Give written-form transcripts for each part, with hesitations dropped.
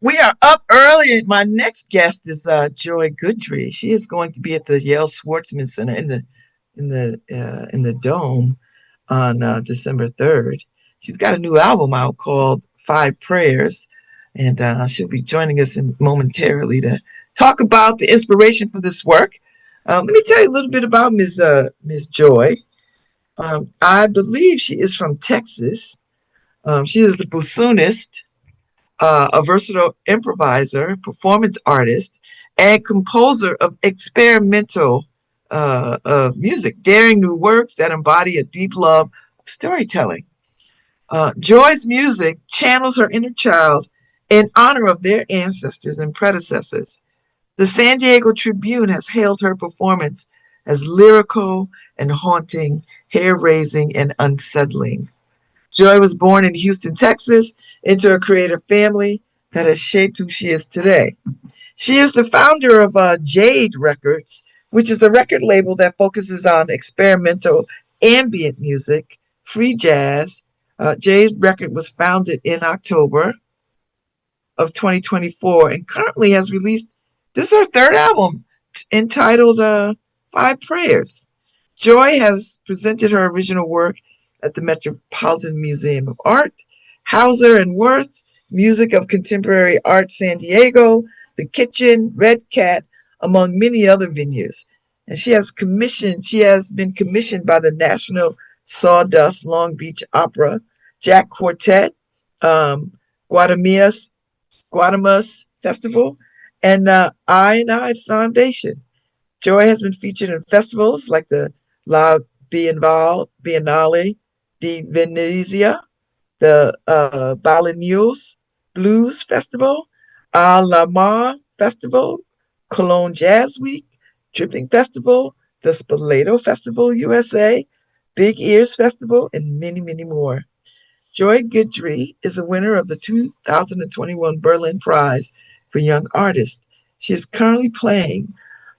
We are up early. My next guest is Joy Guidry. She is going to be at the Yale Schwartzman Center in the Dome on December 3rd. She's got a new album out called Five Prayers, and she'll be joining us momentarily to talk about the inspiration for this work. Let me tell you a little bit about Ms. Joy. I believe she is from Texas. She is a bassoonist, a versatile improviser, performance artist, and composer of experimental music, daring new works that embody a deep love of storytelling. Joy's music channels her inner child in honor of their ancestors and predecessors. The San Diego Tribune has hailed her performance as lyrical and haunting, hair-raising, and unsettling. Joy was born in Houston, Texas, into a creative family that has shaped who she is today. She is the founder of Jade Records, which is a record label that focuses on experimental ambient music, free jazz. Jade Record was founded in October of 2024 and currently has released, this is her third album, entitled Five Prayers. Joy has presented her original work at the Metropolitan Museum of Art, Hauser and Wirth, Music of Contemporary Art San Diego, The Kitchen, Red Cat, among many other venues. And she has been commissioned by the National Sawdust Long Beach Opera, Jack Quartet, Guadamus Festival, and the I Foundation. Joy has been featured in festivals like the La Biennale di Venezia, the Balanews Blues Festival, A La Mar Festival, Cologne Jazz Week, Dripping Festival, the Spoleto Festival USA, Big Ears Festival, and many, many more. Joy Guidry is a winner of the 2021 Berlin Prize for Young Artists. She is currently playing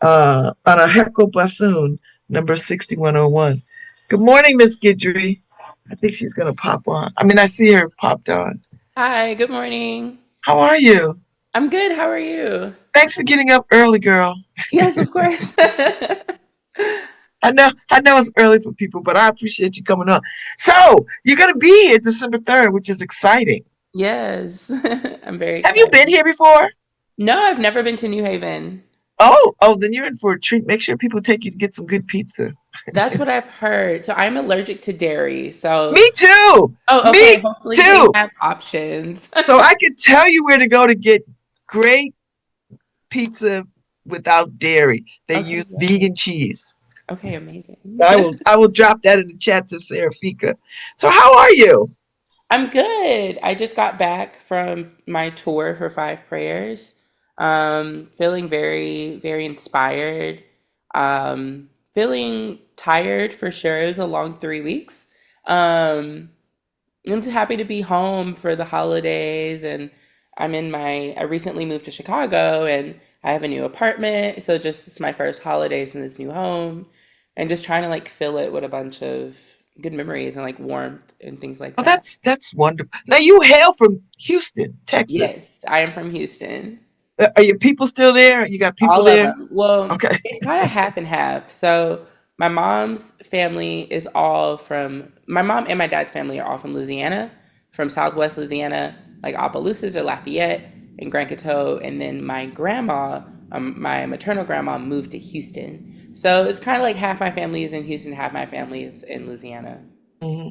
on a Heckel bassoon, number 6101. Good morning, Miss Guidry. I think she's going to pop on. I see her popped on. Hi, good morning. How are you? I'm good. How are you? Thanks for getting up early, girl. Yes, of course. I know it's early for people, but I appreciate you coming on. So you're going to be here December 3rd, which is exciting. Yes, I'm very excited. Have you been here before? No, I've never been to New Haven. Oh, then you're in for a treat. Make sure people take you to get some good pizza. That's what I've heard. So I'm allergic to dairy. So me too. Oh, okay. Me Hopefully too. They have options. So I can tell you where to go to get great pizza without dairy. They use vegan cheese. Okay, amazing. I will drop that in the chat to Serafika. So how are you? I'm good. I just got back from my tour for Five Prayers. Feeling very, very inspired. Feeling tired for sure. It was a long 3 weeks. I'm just happy to be home for the holidays, and I recently moved to Chicago and I have a new apartment. So it's my first holidays in this new home, and just trying to fill it with a bunch of good memories and warmth and things like that. Oh, that's wonderful. Now you hail from Houston, Texas. Yes, I am from Houston. Are your people still there? You got people All there? of them. Well, okay. It's kind of half and half. So my mom's family is all from, my mom and my dad's family are all from Louisiana, from Southwest Louisiana, like Opelousas or Lafayette and Grand Coteau. And then my grandma, my maternal grandma, moved to Houston. So it's kind of like half my family is in Houston, half my family is in Louisiana. Mm-hmm.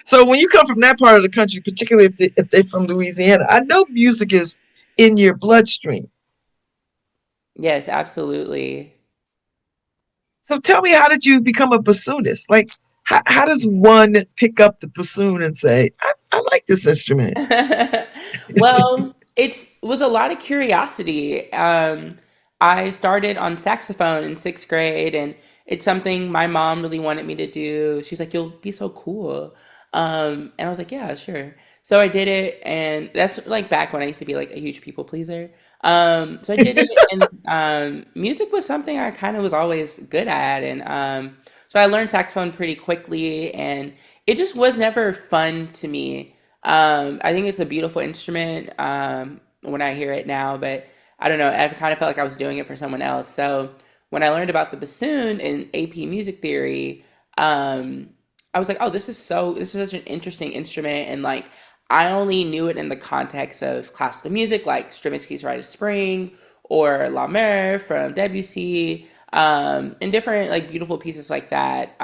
So when you come from that part of the country, particularly if they're from Louisiana, I know music is in your bloodstream. Yes, absolutely. So tell me, how did you become a bassoonist? How does one pick up the bassoon and say, I like this instrument? Well, It was a lot of curiosity. I started on saxophone in sixth grade, and it's something my mom really wanted me to do. She's like, "You'll be so cool," and I was like, "Yeah, sure." So I did it, and that's like back when I used to be like a huge people pleaser. So I did it, and music was something I kind of was always good at, and so I learned saxophone pretty quickly, and it just was never fun to me. I think it's a beautiful instrument when I hear it now, but I don't know. I kind of felt like I was doing it for someone else. So when I learned about the bassoon in AP music theory, um, I was like, oh, this is such an interesting instrument. And like, I only knew it in the context of classical music, like Stravinsky's Rite of Spring or La Mer from Debussy, and different like beautiful pieces like that.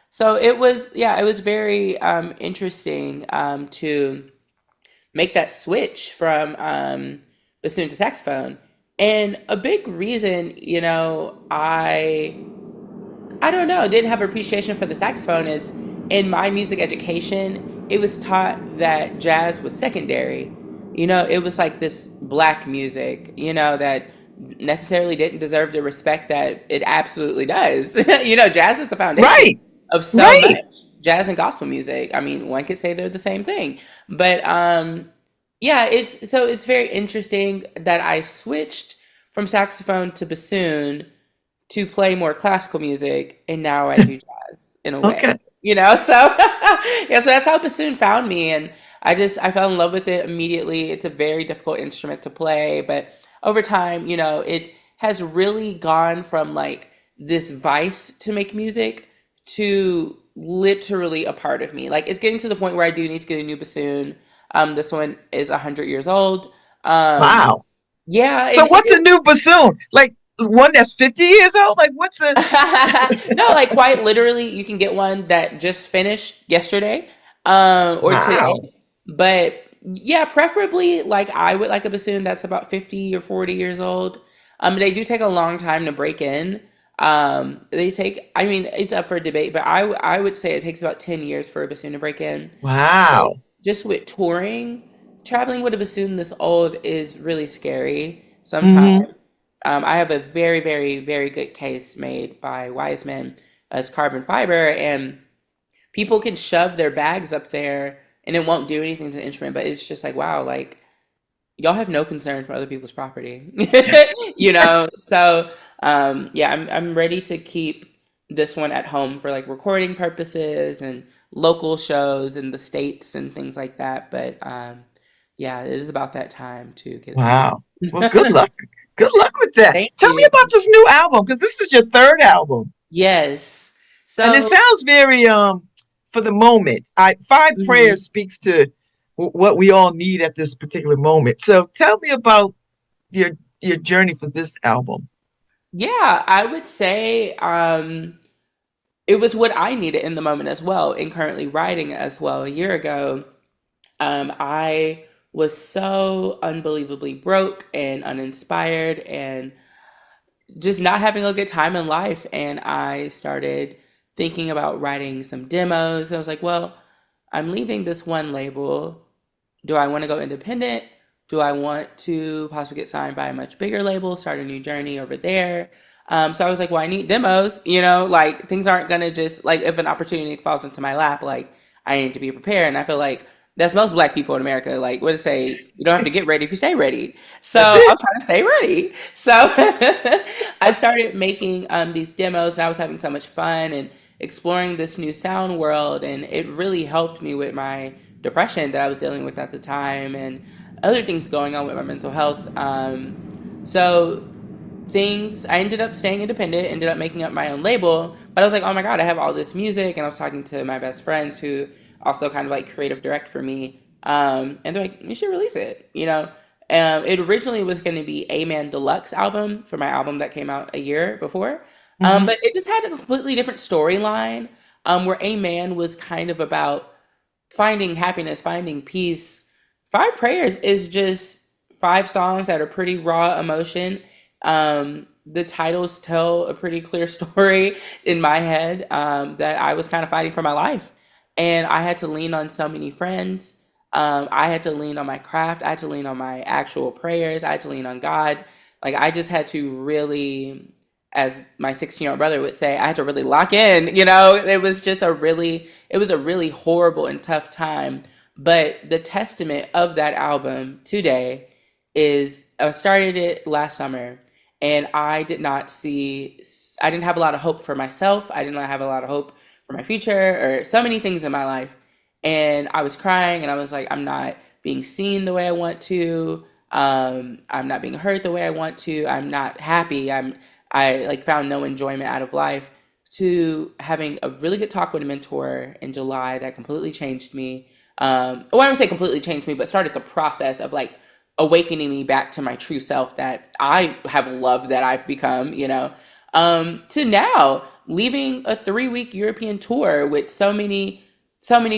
So it was, yeah, it was very interesting to make that switch from bassoon to saxophone. And a big reason, I don't know, didn't have appreciation for the saxophone is in my music education, it was taught that jazz was secondary. It was like this black music, that necessarily didn't deserve the respect that it absolutely does. Jazz is the foundation Right, of so much. right. Jazz and gospel music. I mean, one could say they're the same thing. But yeah, it's very interesting that I switched from saxophone to bassoon to play more classical music, and now I do jazz in a Okay. way. So yeah, so that's how bassoon found me, and I fell in love with it immediately. It's a very difficult instrument to play, but over time, it has really gone from like this vice to make music to literally a part of me. Like it's getting to the point where I do need to get a new bassoon. This one is 100 years old. Um, Wow. yeah, So and what's a new bassoon? Like one that's 50 years old? Like what's a no, like quite literally, you can get one that just finished yesterday, or wow. today. But yeah, preferably like I would like a bassoon that's about 50 or 40 years old. They do take a long time to break in. I mean, it's up for debate, but I would say it takes about 10 years for a bassoon to break in. Wow. Just with touring, traveling with a bassoon this old is really scary Mm-hmm. sometimes. I have a very, very, very good case made by Wiseman as carbon fiber, and people can shove their bags up there and it won't do anything to the instrument, but it's just like, wow, like y'all have no concern for other people's property. So yeah, I'm ready to keep this one at home for like recording purposes and local shows in the states and things like that. But yeah, it is about that time to get a Wow. Well, good bassoon. luck. Good luck with that. Thank Tell me you. about this new album because this is your third album. Yes. And it So sounds very for the moment. I Five mhm. Prayers speaks to what we all need at this particular moment. So tell me about your your journey for this album. Yeah, I would say it was what I needed in the moment as well, and currently writing as well. A year ago, I was so unbelievably broke and uninspired and just not having a good time in life. And I started thinking about writing some demos. I was like, well, I'm leaving this one label. Do I want to go independent? Do I want to possibly get signed by a much bigger label, start a new journey over there? So I was like, well, I need demos, like things aren't gonna just like if an opportunity falls into my lap, like I need to be prepared. And I feel like that's most black people in America. Like, what to say, you don't have to get ready if you stay ready. So That's I'm it. trying to stay ready. So I started making these demos, and I was having so much fun and exploring this new sound world, and it really helped me with my depression that I was dealing with at the time and other things going on with my mental health. So I ended up staying independent, ended up making up my own label, but I was like, oh my God, I have all this music. And I was talking to my best friends who also kind of like creative direct for me. And they're like, you should release it, It originally was going to be a Man Deluxe album for my album that came out a year before. Hmm. But it just had a completely different storyline, where A Man was kind of about finding happiness, finding peace. Five Prayers is just five songs that are pretty raw emotion. The titles tell a pretty clear story in my head, that I was kind of fighting for my life. And I had to lean on so many friends. I had to lean on my craft. I had to lean on my actual prayers. I had to lean on God. Like I just had to really, as my 16-year-old brother would say, I had to really lock in. It was a really horrible and tough time. But the testament of that album today is I started it last summer, and I didn't have a lot of hope for myself. I did not have a lot of hope for my future or so many things in my life. And I was crying and I was like, I'm not being seen the way I want to. I'm not being heard the way I want to. I'm not happy. I like found no enjoyment out of life, to having a really good talk with a mentor in July that completely changed me. Well, I don't say completely changed me, but started the process of like awakening me back to my true self that I have loved that I've become, to now leaving a 3-week European tour with so many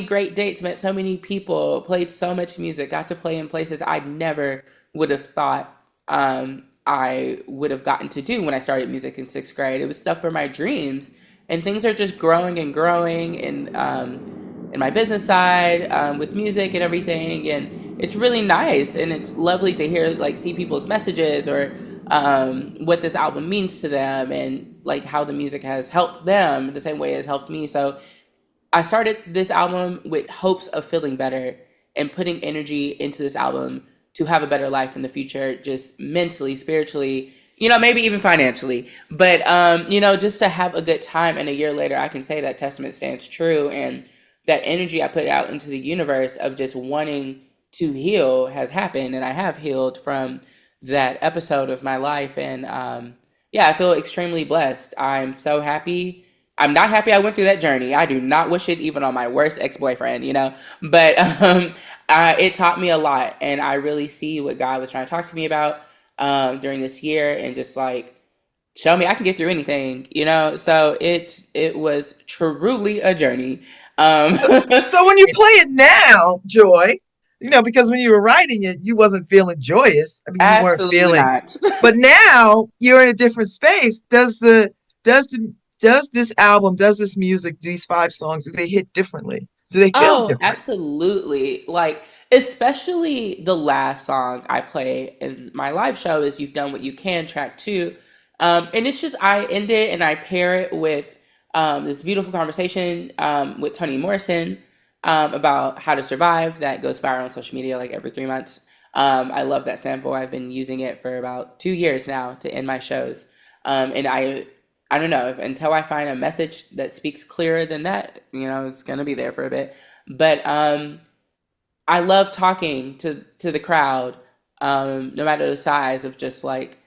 great dates, met so many people, played so much music, got to play in places I never would have thought I would have gotten to do when I started music in sixth grade. It was stuff for my dreams, and things are just growing and growing in my business side with music and everything, and it's really nice and it's lovely to hear like see people's messages or what this album means to them and like how the music has helped them the same way it has helped me. So I started this album with hopes of feeling better and putting energy into this album to have a better life in the future, just mentally, spiritually, maybe even financially. But, just to have a good time. And a year later, I can say that testament stands true. And that energy I put out into the universe of just wanting to heal has happened. And I have healed from that episode of my life. And yeah, I feel extremely blessed. I'm so happy. I'm not happy I went through that journey. I do not wish it even on my worst ex-boyfriend, But it taught me a lot, and I really see what God was trying to talk to me about during this year, and just like show me I can get through anything, So it was truly a journey. Um, So when you play it now, Joy, because when you were writing it, you wasn't feeling joyous. I mean, you weren't Absolutely feeling, not. but now you're in a different space. Does the does this album, does this music, these 5 songs, do they hit differently? Do they feel Oh, different? absolutely. Like, especially the last song I play in my live show is You've Done What You Can, track 2. And it's just, I end it and I pair it with this beautiful conversation with Toni Morrison about how to survive that goes viral on social media like every 3 months. I love that sample. I've been using it for about 2 years now to end my shows. And I don't know if until I find a message that speaks clearer than that, it's gonna be there for a bit. But I love talking to the crowd, no matter the size of just like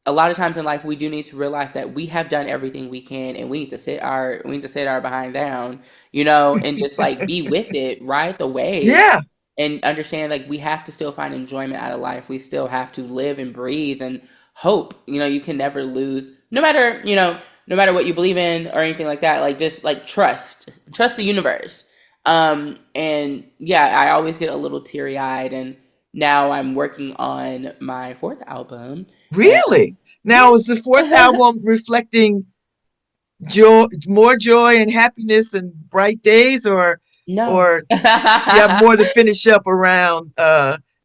a lot of times in life we do need to realize that we have done everything we can and we need to sit our behind down, and just like be with it, ride the wave Yeah. and understand like we have to still find enjoyment out of life. We still have to live and breathe and hope. You can never lose, no matter what you believe in or anything like that. Like just like trust the universe. And yeah, I always get a little teary eyed, and now I'm working on my fourth album, and Really? yeah. Now, is the fourth album reflecting joy, more joy and happiness and bright days, No. or you have more to finish up around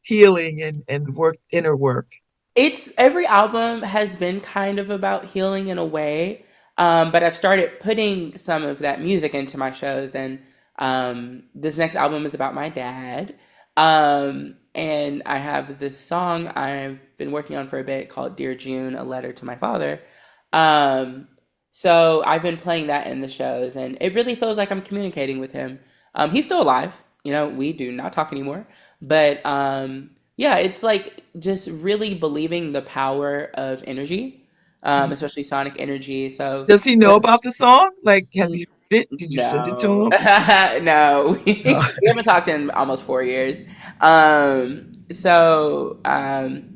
healing and work, inner work? It's every album has been kind of about healing in a way, but I've started putting some of that music into my shows, and this next album is about my dad, and I have this song I've been working on for a bit called "Dear June: A Letter to My Father." Um, so I've been playing that in the shows, and it really feels like I'm communicating with him. He's still alive, we do not talk anymore, but yeah, it's like just really believing the power of energy, especially sonic energy. So, Does he know about the song? Like, has he heard it? Did you send it to no, him? no, No. we haven't talked in almost 4 years.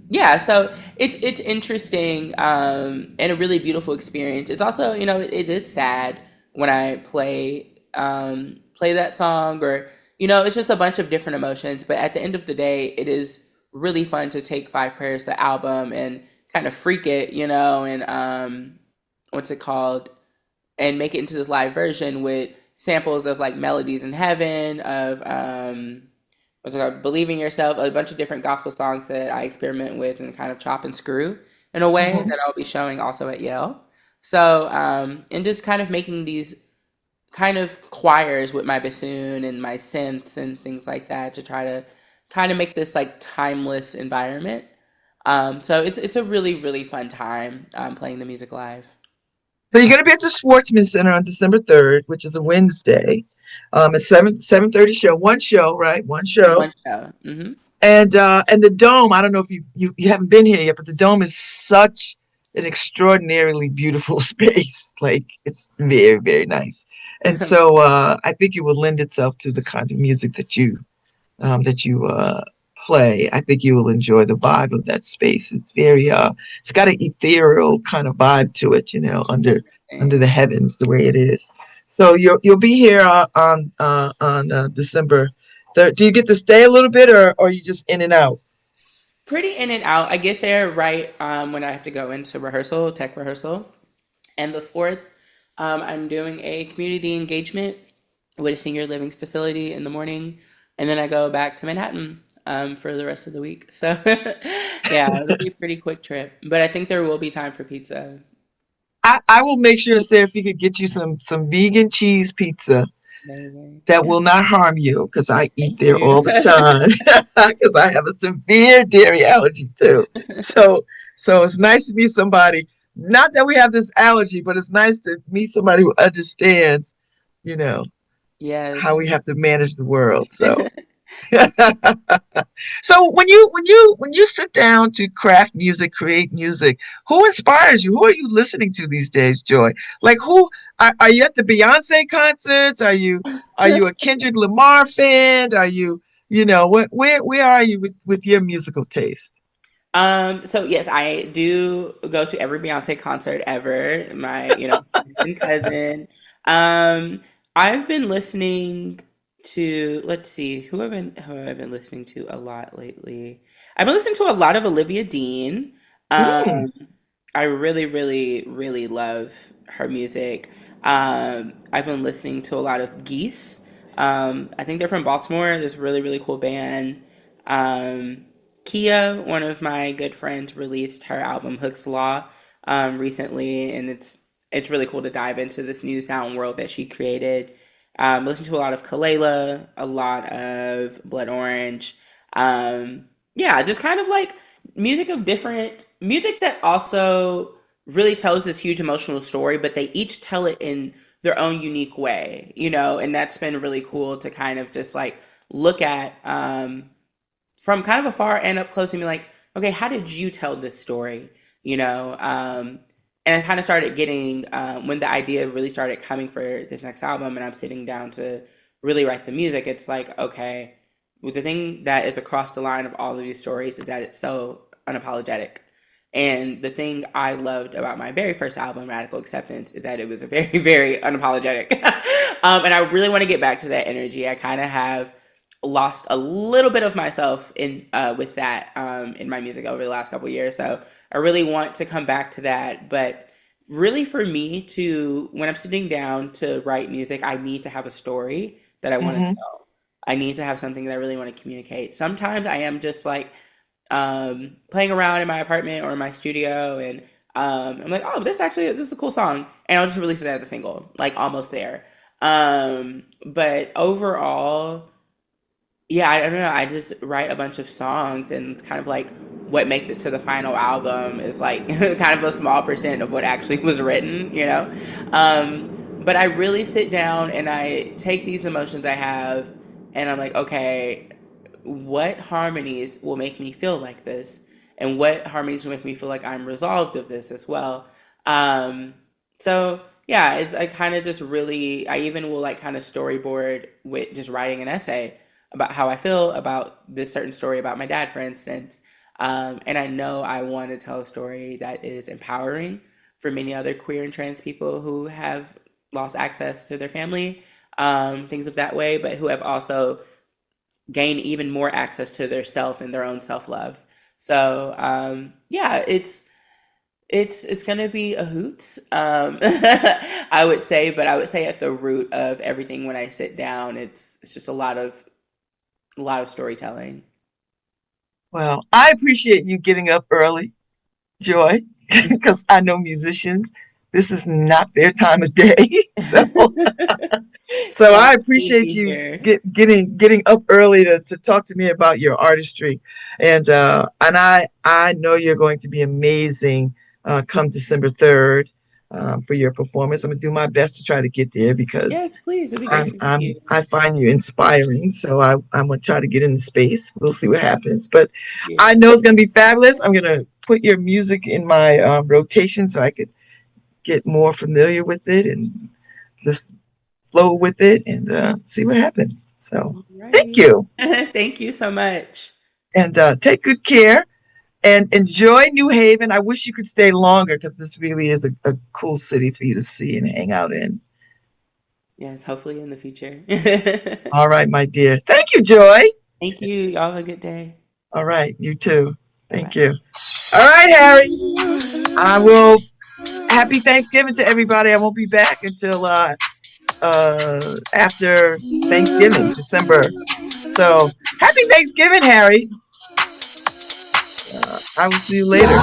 Yeah, so it's interesting and a really beautiful experience. It's also, it is sad when I play that song, or it's just a bunch of different emotions. But at the end of the day, it is really fun to take Five Prayers, the album, and kind of freak it, and what's it called? And make it into this live version with samples of like Melodies in Heaven, of what's it called, Believe in Yourself, a bunch of different gospel songs that I experiment with and kind of chop and screw in a way Hmm. that I'll be showing also at Yale. So, and just kind of making these kind of choirs with my bassoon and my synths and things like that to try to kind of make this like timeless environment. So it's a really really fun time playing the music live. So you're going to be at the Schwartzman Center on December 3rd, which is a Wednesday. At 7:30 show, one show, right? One show. One show. Hmm. And the dome, I don't know if you haven't been here yet, but the dome is such an extraordinarily beautiful space. Like it's very, very nice. And so I think it would lend itself to the kind of music that you play. I think you will enjoy the vibe of that space. It's got an ethereal kind of vibe to it, under the heavens, the way it is. So you'll be here on December 3rd. Do you get to stay a little bit, or are you just in and out? Pretty in and out. I get there right when I have to go into rehearsal, tech rehearsal. And the fourth, I'm doing a community engagement with a senior living facility in the morning, and then I go back to Manhattan for the rest of the week. So, yeah, it'll be a pretty quick trip. But I think there will be time for pizza. I will make sure, Sarah, if you could get you some vegan cheese pizza Amazing. that will not harm you, because I eat Thank there you. all the time, because I have a severe dairy allergy too. So so it's nice to meet somebody. Not that we have this allergy, but it's nice to meet somebody who understands, you know, how Yes. we have to manage the world. So so when you sit down to craft music, create music, who inspires you? Who are you listening to these days, Joy? Like who are you at the Beyonce concerts? Are you a Kendrick Lamar fan? Are you where are you with your musical taste? So yes, I do go to every Beyonce concert ever. My, Houston cousin. Um, I've been listening to, let's see, who have I been listening to a lot lately? I've been listening to a lot of Olivia Dean. Mm, Um, I really, really, really love her music. I've been listening to a lot of Geese. I think they're from Baltimore. This really, really cool band. Um, Kia, one of my good friends, released her album Hook's Law recently, and it's really cool to dive into this new sound world that she created. Listen to a lot of Kalela, a lot of Blood Orange. Yeah, just kind of like music of different music that also really tells this huge emotional story, but they each tell it in their own unique way, and that's been really cool to kind of just like look at from kind of afar and up close and be like, okay, how did you tell this story? You know, and I kind of started getting when the idea really started coming for this next album, and I'm sitting down to really write the music. It's like, okay, well, the thing that is across the line of all of these stories is that it's so unapologetic. And the thing I loved about my very first album, Radical Acceptance, is that it was a very, very unapologetic. And I really want to get back to that energy. I kind of have lost a little bit of myself in with that in my music over the last couple of years. So I really want to come back to that. But really, for me to when I'm sitting down to write music, I need to have a story that I want to mm-hmm. tell. I need to have something that I really want to communicate. Sometimes I am just like playing around in my apartment or in my studio, and I'm like, oh, this is a cool song, and I'll just release it as a single, like almost there. But overall, yeah, I don't know. I just write a bunch of songs, and it's kind of like what makes it to the final album is like kind of a small percent of what actually was written. But I really sit down and I take these emotions I have, and I'm like, okay, what harmonies will make me feel like this, and what harmonies will make me feel like I'm resolved of this as well. Um, so yeah, it's I kind of just really I even will like kind of storyboard with just writing an essay about how I feel about this certain story about my dad, for instance. And I know I want to tell a story that is empowering for many other queer and trans people who have lost access to their family, things of that way, but who have also gained even more access to their self and their own self love. So yeah, it's gonna be a hoot. I would say, but I would say at the root of everything when I sit down, it's just a lot of a lot of storytelling. Well, I appreciate you getting up early, Joy, because I know musicians, this is not their time of day. So so Yeah, I to appreciate be you here. getting up early to talk to me about your artistry, and I know you're going to be amazing come December 3rd for your performance. I'm gonna do my best to try to get there because Yes, please. It'd be great to meet you. I find you inspiring. So I'm gonna try to get into space. We'll see what happens, but I Yeah. know it's gonna be fabulous. I'm gonna put your music in my rotation so I could get more familiar with it and just flow with it and see what happens. So thank Alrighty. you Thank you so much. and take good care and enjoy New Haven. I wish you could stay longer because this really is a cool city for you to see and hang out in. Yes, hopefully in the future. All right, my dear. Thank you, Joy. Thank you. Y'all have a good day. All right, you too. Bye Thank bye. you. All right, Harry. I will. Happy Thanksgiving to everybody. I won't be back until after Thanksgiving, December. So happy Thanksgiving, Harry. I will see you later.